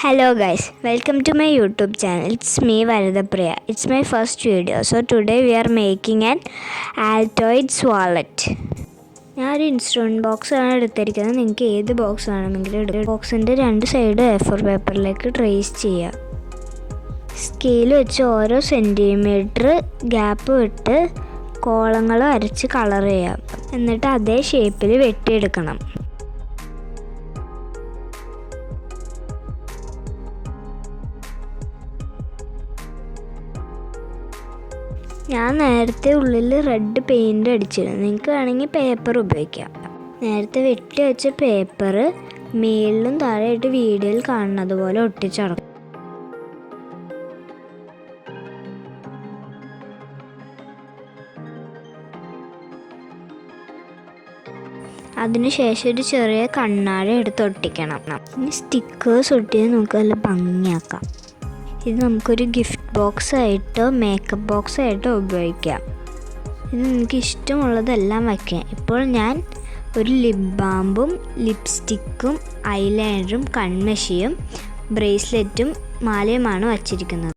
Hello guys, welcome to my YouTube channel. It's me Varadapriya. It's my first video. So today we are making an Altoids wallet. ഞാൻ ഒരു instrument ബോക്സാണ് എടുത്തിരിക്കുന്നത്. നിങ്ങൾക്ക് ഏത് box വേണമെങ്കിലും എടുക്കാം. ബോക്സിൻ്റെ രണ്ട് സൈഡ് A4 പേപ്പറിലേക്ക് ട്രേസ് ചെയ്യുക. സ്കെയിൽ വെച്ച് ഓരോ സെൻറ്റിമീറ്റർ ഗ്യാപ്പ് വിട്ട് കോളങ്ങൾ വരച്ച് കളർ ചെയ്യാം. എന്നിട്ട് അതേ ഷേപ്പിൽ വെട്ടിയെടുക്കണം. ഞാൻ നേരത്തെ ഉള്ളിൽ റെഡ് പെയിൻറ് അടിച്ചിരുന്നു. നിങ്ങൾക്ക് വേണമെങ്കിൽ പേപ്പർ ഉപയോഗിക്കാം. നേരത്തെ വെട്ടി വെച്ച പേപ്പർ മേളിലും താഴെയായിട്ട് വീഡിയോയിൽ കാണുന്നത് പോലെ ഒട്ടിച്ചടക്കും. അതിനുശേഷം ഒരു ചെറിയ കണ്ണാടി എടുത്ത് ഒട്ടിക്കണം. ഇനി സ്റ്റിക്കേഴ്സ് ഒട്ടിയത് നമുക്ക് നല്ല ഭംഗിയാക്കാം. ഇത് നമുക്കൊരു ഗിഫ്റ്റ് ബോക്സ് ആയിട്ടോ മേക്കപ്പ് ബോക്സ് ആയിട്ടോ ഉപയോഗിക്കാം. ഇത് നിങ്ങൾക്ക് ഇഷ്ടമുള്ളതെല്ലാം വയ്ക്കാം. ഇപ്പോൾ ഞാൻ ഒരു ലിപ് ബാമും ലിപ്സ്റ്റിക്കും ഐലൈനറും കൺമഷിയും ബ്രേസ്ലെറ്റും മാലയുമാണ് വച്ചിരിക്കുന്നത്.